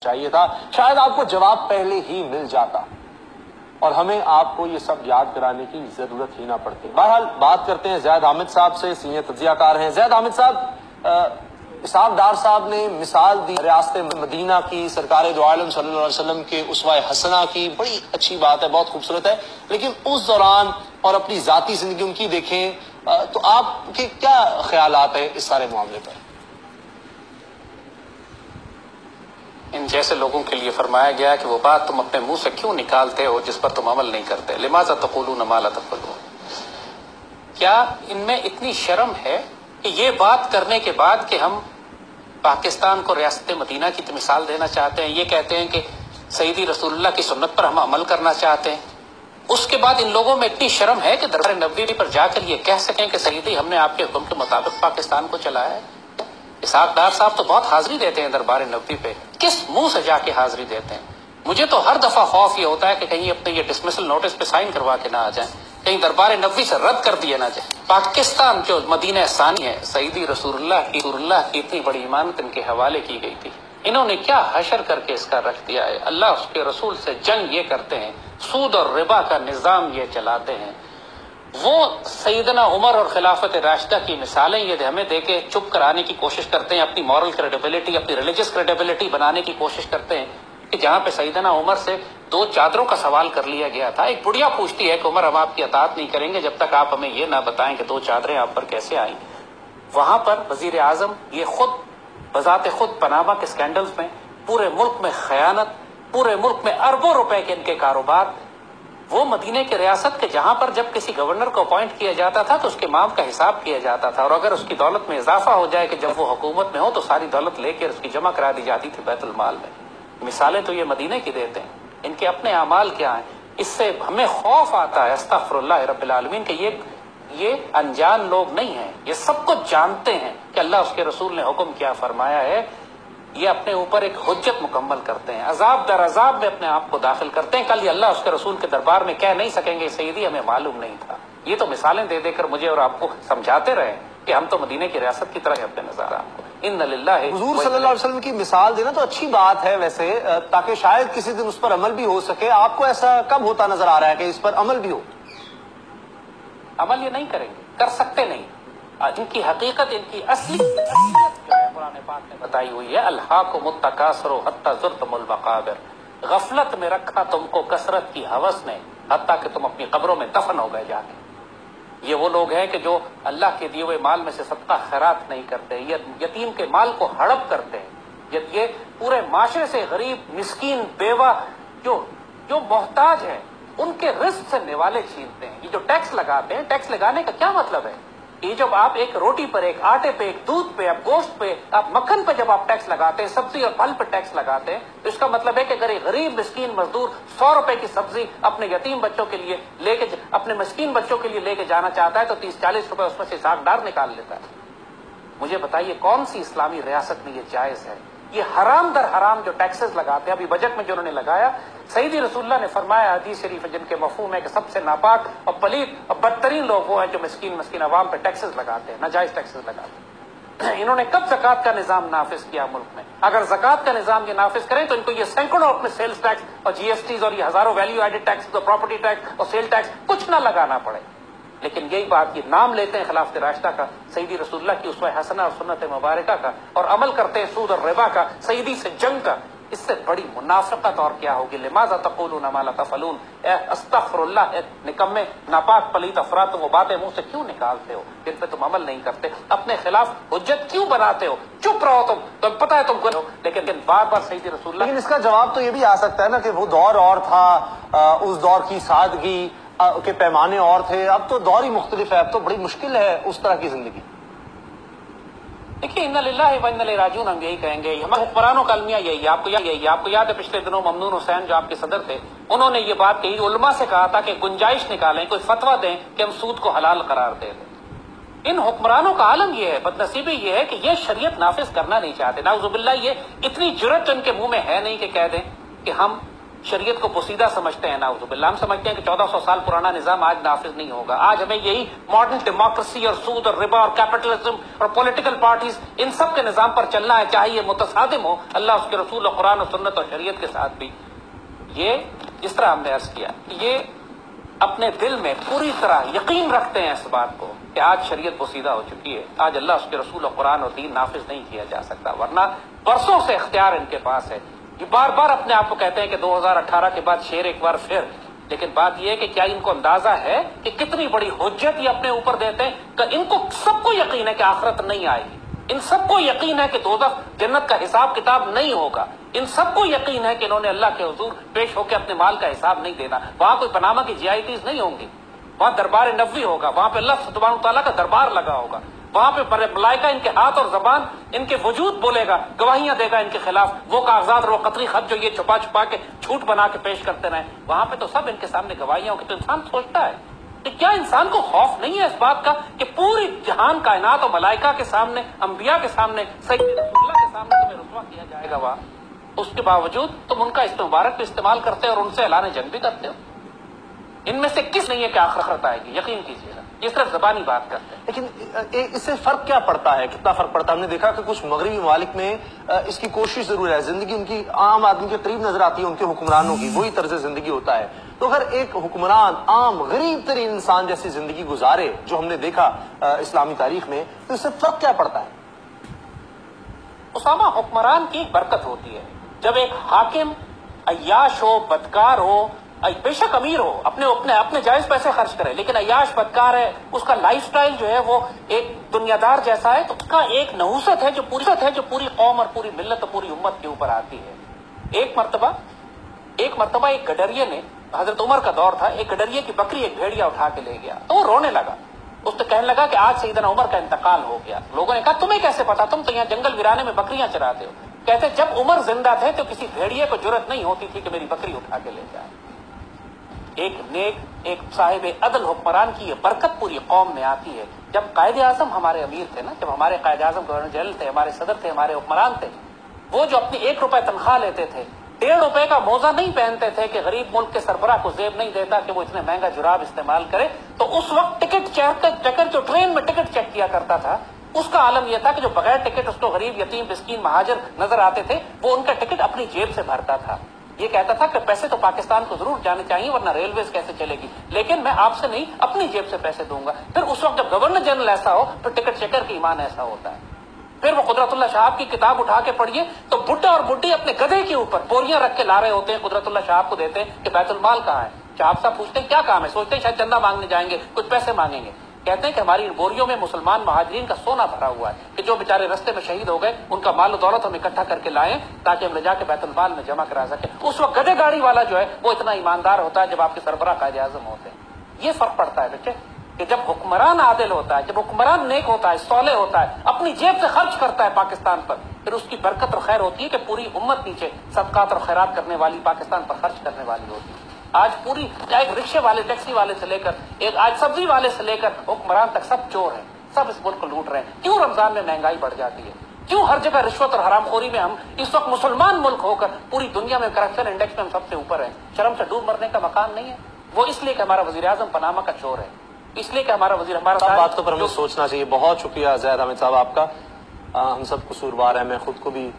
چاہیے تھا، شاید آپ کو جواب پہلے ہی مل جاتا اور ہمیں آپ کو یہ سب یاد کرانے کی ضرورت ہی نہ پڑتی۔ بہرحال بات کرتے ہیں زید حامد صاحب سے، سینئر تجزیہ کار ہیں۔ زید حامد صاحب، اسحاق ڈار صاحب نے مثال دی ریاست مدینہ کی، سرکار دو عالم صلی اللہ علیہ وسلم کے اسوہ حسنہ کی، بڑی اچھی بات ہے، بہت خوبصورت ہے، لیکن اس دوران اور اپنی ذاتی زندگی ان کی دیکھیں تو آپ کے کیا خیالات ہیں اس سارے معاملے پر؟ ان جیسے لوگوں کے لیے فرمایا گیا کہ وہ بات تم اپنے منہ سے کیوں نکالتے ہو جس پر تم عمل نہیں کرتے، لماذا تقولون ما لا تفعلون۔ کیا ان میں اتنی شرم ہے کہ یہ بات کرنے کے بعد کہ ہم پاکستان کو ریاست مدینہ کی مثال دینا چاہتے ہیں، یہ کہتے ہیں کہ سیدی رسول اللہ کی سنت پر ہم عمل کرنا چاہتے ہیں، اس کے بعد ان لوگوں میں اتنی شرم ہے کہ دربار نبوی پر جا کر یہ کہہ سکیں کہ سیدی ہم نے آپ کے حکم کے مطابق پاکستان کو چلایا ہے۔ اسحاق ڈار صاحب تو بہت حاضری دیتے ہیں دربار نبوی پہ، کس منہ سے جا کے حاضری دیتے ہیں؟ مجھے تو ہر دفعہ خوف یہ ہوتا ہے کہ کہیں اپنے یہ ڈسمسل نوٹس پہ سائن کروا کے نہ آ جائیں، کہیں دربار نبوی سے رد کر دیا نہ جائے۔ پاکستان جو مدینہ ثانی ہے، سیدی رسول اللہ کی اتنی بڑی امانت ان کے حوالے کی گئی تھی، انہوں نے کیا حشر کر کے اس کا رکھ دیا ہے۔ اللہ اس کے رسول سے جنگ یہ کرتے ہیں، سود اور ربا کا نظام یہ چلاتے ہیں۔ وہ سیدنا عمر اور خلافت راشدہ کی مثالیں یہ ہمیں دے کے چپ کرانے کی کوشش کرتے ہیں، اپنی مورل کریڈیبلٹی، اپنی ریلیجس کریڈیبلٹی بنانے کی کوشش کرتے ہیں کہ جہاں پہ سیدنا عمر سے 2 چادروں کا سوال کر لیا گیا تھا، ایک بڑھیا پوچھتی ہے کہ عمر ہم آپ کی اطاعت نہیں کریں گے جب تک آپ ہمیں یہ نہ بتائیں کہ 2 چادریں آپ پر کیسے آئیں۔ وہاں پر وزیر اعظم یہ خود بذات خود پاناما کے سکینڈلز میں، پورے ملک میں خیانت، پورے ملک میں اربوں روپے کے ان کے کاروبار، وہ مدینہ کے ریاست کے جہاں پر جب کسی گورنر کو اپوائنٹ کیا جاتا تھا تو اس کے مام کا حساب کیا جاتا تھا، اور اگر اس کی دولت میں اضافہ ہو جائے کہ جب وہ حکومت میں ہو تو ساری دولت لے کے اس کی جمع کرا دی جاتی تھی بیت المال میں۔ مثالیں تو یہ مدینہ کی دیتے ہیں، ان کے اپنے اعمال کیا ہیں؟ اس سے ہمیں خوف آتا ہے، استغفر اللہ رب العالمین، کہ یہ انجان لوگ نہیں ہیں، یہ سب کچھ جانتے ہیں کہ اللہ اس کے رسول نے حکم کیا فرمایا ہے، یہ اپنے اوپر ایک حجت مکمل کرتے ہیں، عذاب در عذاب میں اپنے آپ کو داخل کرتے ہیں، کل یہ اللہ اس کے رسول کے دربار میں کہہ نہیں سکیں گے سیدی ہمیں معلوم نہیں تھا۔ یہ تو مثالیں دے دے کر مجھے اور آپ کو سمجھاتے رہے کہ ہم تو مدینہ کی ریاست کی طرح اپنے نظارہ آپ کو ان للہ۔ حضور صلی اللہ علیہ وسلم کی مثال دینا تو اچھی بات ہے ویسے، تاکہ شاید کسی دن اس پر عمل بھی ہو سکے۔ آپ کو ایسا کب ہوتا نظر آ رہا ہے کہ اس پر عمل بھی ہو؟ عمل یہ نہیں کریں گے، کر سکتے نہیں، ان کی حقیقت، ان کی اصلیت جو ہے قرآن پاک نے بتائی ہوئی ہے، الہاکم التکاثر حتی زرتم المقابر، غفلت میں رکھا تم کو کثرت کی ہوس نے، حتیٰ کہ تم اپنی قبروں میں دفن ہو گئے جا کے۔ یہ وہ لوگ ہیں کہ جو اللہ کے دیے ہوئے مال میں سے صدقہ خیرات نہیں کرتے، یتیم کے مال کو ہڑپ کرتے ہیں، یہ پورے معاشرے سے غریب، مسکین، بیوہ جو محتاج ہیں ان کے رزق سے نوالے چھینتے ہیں۔ یہ جو ٹیکس لگاتے ہیں، ٹیکس لگانے کا کیا مطلب ہے؟ یہ جب آپ ایک روٹی پر، ایک آٹے پہ، ایک دودھ پہ، آپ گوشت پہ، آپ مکھن پہ جب آپ ٹیکس لگاتے ہیں، سبزی اور پھل پہ ٹیکس لگاتے ہیں، تو اس کا مطلب ہے کہ اگر ایک غریب مسکین مزدور 100 روپے کی سبزی اپنے یتیم بچوں کے لیے لے کے، اپنے مسکین بچوں کے لیے لے کے جانا چاہتا ہے تو 30-40 روپے اس میں سے اسحاق ڈار نکال لیتا ہے۔ مجھے بتائیے کون سی اسلامی ریاست میں یہ جائز ہے؟ یہ حرام در حرام جو ٹیکسز لگاتے ہیں، ابھی بجٹ میں جو انہوں نے لگایا، سیدی رسول اللہ نے فرمایا حدیث شریف جن کے مفہوم ہے کہ سب سے ناپاک اور پلید اور بدترین لوگ وہ ہیں جو مسکین عوام پہ ٹیکسز لگاتے ہیں، ناجائز ٹیکسز لگاتے ہیں۔ انہوں نے کب زکوٰۃ کا نظام نافذ کیا ملک میں؟ اگر زکوٰۃ کا نظام یہ نافذ کریں تو ان کو یہ سینکڑوں اپنے سیلز ٹیکس اور جی ایس ٹیز اور یہ ہزاروں ویلیو ایڈڈ ٹیکس اور پراپرٹی ٹیکس اور سیل ٹیکس کچھ نہ لگانا پڑے۔ لیکن یہی بات، یہ نام لیتے ہیں خلافت راشدہ کا، سیدی رسول اللہ کی اسوہ حسنہ اور سنت مبارکہ کا، اور عمل کرتے ہیں سود اور ربا کا، سیدی سے جنگ کا۔ اس سے بڑی منافقت اور کیا ہوگی؟ لماذا تقولون ما لا تفعلون، اے استغفر اللہ، اے نکمے ناپاک پلیت افراد، تم وہ باتیں منہ سے کیوں نکالتے ہو جن پہ تم عمل نہیں کرتے؟ اپنے خلاف حجت کیوں بناتے ہو؟ چپ رہو، تم پتہ ہے تم کو، لیکن بار بار سیدی رسول اللہ۔ لیکن اس کا جواب تو یہ بھی آ سکتا ہے نا کہ وہ دور اور تھا، اس دور کی سادگی کے پیمانے اور تھے، اب تو دور ہی مختلف ہے، اب تو بڑی مشکل ہے اس طرح کی زندگی۔ دیکھیے، ان للہ و انا الیہ راجعون، ہم یہی کہیں گے، ہمارے حکمرانوں کا المیہ یہی ہے۔ آپ کو یاد ہے پچھلے دنوں ممنون حسین جو آپ کے صدر تھے، انہوں نے یہ بات کہی، علماء سے کہا تھا کہ گنجائش نکالیں، کوئی فتویٰ دیں کہ ہم سود کو حلال قرار دے دیں۔ ان حکمرانوں کا عالم یہ ہے، بدنصیبی یہ ہے کہ یہ شریعت نافذ کرنا نہیں چاہتے، نعوذ باللہ۔ یہ اتنی جرأت ان کے منہ میں ہے نہیں کہ کہہ دیں کہ ہم شریعت کو پوسیدہ سمجھتے ہیں نعوذ باللہ. ہم سمجھتے ہیں کہ 1400 سال پرانا نظام آج نافذ نہیں ہوگا. آج ہمیں یہی ماڈرن ڈیموکریسی اور سود اور ربا اور کیپٹلزم اور پولیٹیکل پارٹیز ان سب کے نظام پر چلنا ہے، چاہے یہ متصادم ہو اللہ اس کے رسول اور قرآن و سنت اور شریعت کے ساتھ بھی. یہ جس طرح ہم نے عرض کیا، یہ اپنے دل میں پوری طرح یقین رکھتے ہیں اس بات کو کہ آج شریعت پوسیدہ ہو چکی ہے، آج اللہ اس کے رسول اور قرآن اور دین نافذ نہیں کیا جا سکتا، ورنہ برسوں سے اختیار ان کے پاس ہے. یہ بار بار اپنے آپ کو کہتے ہیں کہ 2018 کے بعد شیر ایک بار پھر، لیکن بات یہ ہے کہ کیا ان کو اندازہ ہے کہ کتنی بڑی حجت یہ اپنے اوپر دیتے ہیں؟ کہ ان کو سب کو یقین ہے کہ آخرت نہیں آئے گی، ان سب کو یقین ہے کہ دوزخ جنت کا حساب کتاب نہیں ہوگا، ان سب کو یقین ہے کہ انہوں نے اللہ کے حضور پیش ہو کے اپنے مال کا حساب نہیں دینا. وہاں کوئی پناما کی GITs نہیں ہوں گی، وہاں دربار نبوی ہوگا، وہاں پہ اللہ سبحانہ تعالیٰ کا دربار لگا ہوگا، وہاں پہ ملائکہ ان کے ہاتھ اور زبان ان کے وجود بولے گا، گواہیاں دے گا ان کے خلاف. وہ کاغذات اور وہ قطری خط جو یہ چھپا چھپا کے جھوٹ بنا کے پیش کرتے رہے، وہاں پہ تو سب ان کے سامنے گواہیاں ہوں گی. تو انسان سوچتا ہے کہ کیا انسان کو خوف نہیں ہے اس بات کا کہ پوری جہان کائنات اور ملائکہ کے سامنے، انبیاء کے سامنے، سید رسول اللہ کے سامنے تمہیں رسوا کیا جائے گا وہاں؟ اس کے باوجود تم ان کا مبارک بھی استعمال کرتے ہو اور ان سے اعلان جنگ بھی کرتے ہو. ان میں سے کس نہیں ہے کہ آخرت آئے گی؟ یقین کیجیے گا، یہ صرف زبانی بات کرتے ہیں. لیکن اس سے فرق کیا پڑتا ہے؟ کتنا فرق پڑتا ہے؟ ہم نے دیکھا کہ کچھ مغربی ممالک میں اس کی کوشش ضرور ہے، زندگی ان کی عام آدمی کے قریب نظر آتی ہے، ان کے حکمرانوں کی وہی طرز زندگی ہوتا ہے. تو اگر ایک حکمران عام غریب ترین انسان جیسی زندگی گزارے جو ہم نے دیکھا اسلامی تاریخ میں، تو اس سے فرق کیا پڑتا ہے؟ اسامہ، حکمران کی ایک برکت ہوتی ہے. جب ایک حاکم عیاش ہو، بدکار ہو، بے شک امیر ہو، اپنے جائز پیسے خرچ کرے، لیکن عیاش بدکار ہے، اس کا لائف سٹائل جو ہے وہ ایک دنیا دار جیسا ہے، تو اس کا ایک نحوست ہے جو پوری قوم اور پوری ملت اور پوری امت کے اوپر آتی ہے. ایک مرتبہ ایک گڈریے نے، حضرت عمر کا دور تھا، ایک گڈریے کی بکری ایک بھیڑیا اٹھا کے لے گیا تو وہ رونے لگا. اس نے کہنے لگا کہ آج سیدنا عمر کا انتقال ہو گیا. لوگوں نے کہا تمہیں کیسے پتا؟ تم تو یہاں جنگل ویرانے میں بکریاں چراتے ہو. کہتے جب عمر زندہ تھے تو کسی بھیڑیے کو جرأت نہیں ہوتی تھی کہ میری بکری اٹھا کے لے جائے. ایک نیک، ایک صاحب عدل حکمران کی یہ برکت پوری قوم میں آتی ہے. جب قائد اعظم ہمارے امیر تھے نا، جب ہمارے قائد اعظم گورنر جنرل تھے، ہمارے صدر تھے، ہمارے حکمران تھے، وہ جو اپنی 1 روپے تنخواہ لیتے تھے، 1.5 روپے کا موزہ نہیں پہنتے تھے کہ غریب ملک کے سربراہ کو زیب نہیں دیتا کہ وہ اتنے مہنگا جراب استعمال کرے. تو اس وقت ٹکٹ چیکر جو ٹرین میں ٹکٹ چیک کیا کرتا تھا، اس کا عالم یہ تھا کہ جو بغیر ٹکٹ اس کو غریب، یتیم، مسکین، مہاجر نظر آتے تھے، وہ ان کا ٹکٹ اپنی جیب سے بھرتا تھا. یہ کہتا تھا کہ پیسے تو پاکستان کو ضرور جانے چاہیے ورنہ ریلویز کیسے چلے گی، لیکن میں آپ سے نہیں اپنی جیب سے پیسے دوں گا. پھر اس وقت جب گورنر جنرل ایسا ہو تو ٹکٹ چیکر کی ایمان ایسا ہوتا ہے. پھر وہ قدرت اللہ شہاب کی کتاب اٹھا کے پڑھیے تو بڈھا اور بڈھی اپنے گدھے کے اوپر بوریاں رکھ کے لا رہے ہوتے ہیں، قدرت اللہ شہاب کو دیتے ہیں کہ بیت المال کہاں ہے. شہاب صاحب پوچھتے ہیں کیا کام ہے؟ سوچتے ہیں شاید چندہ مانگنے جائیں گے، کچھ پیسے مانگیں گے. کہتے ہیں کہ ہماری بوریوں میں مسلمان مہاجرین کا سونا بھرا ہوا ہے کہ جو بیچارے رستے میں شہید ہو گئے ان کا مال و دولت ہم اکٹھا کر کے لائیں تاکہ ہم لے جا کے بیت المال میں جمع کرا سکیں. اس وقت گدھے گاڑی والا جو ہے وہ اتنا ایماندار ہوتا ہے جب آپ کے سربراہ قائد اعظم ہوتے ہیں. یہ فرق پڑتا ہے بچے کہ جب حکمران عادل ہوتا ہے، جب حکمران نیک ہوتا ہے، صالح ہوتا ہے، اپنی جیب سے خرچ کرتا ہے پاکستان پر، پھر اس کی برکت اور خیر ہوتی ہے کہ پوری امت نیچے صدقات اور خیرات کرنے والی، پاکستان پر خرچ کرنے والی ہوتی ہے. آج پوری ایک رکشے والے، ٹیکسی والے سے لے کر ایک آج سبزی والے سے لے کر حکمران تک سب چور ہیں، سب اس ملک کو لوٹ رہے ہیں. کیوں رمضان میں مہنگائی بڑھ جاتی ہے؟ کیوں ہر جگہ رشوت اور حرام خوری میں ہم اس وقت مسلمان ملک ہو کر پوری دنیا میں کرپشن انڈیکس میں ہم سب سے اوپر ہیں؟ شرم سے ڈوب مرنے کا مقام نہیں ہے. وہ اس لیے کہ ہمارا وزیر اعظم پاناما کا چور ہے، اس لیے کہ ہمارا باتوں پر ہمیں سوچنا چاہیے. بہت شکریہ زید حامد صاحب آپ کا. ہم سب قصوروار ہیں، میں خود کو بھی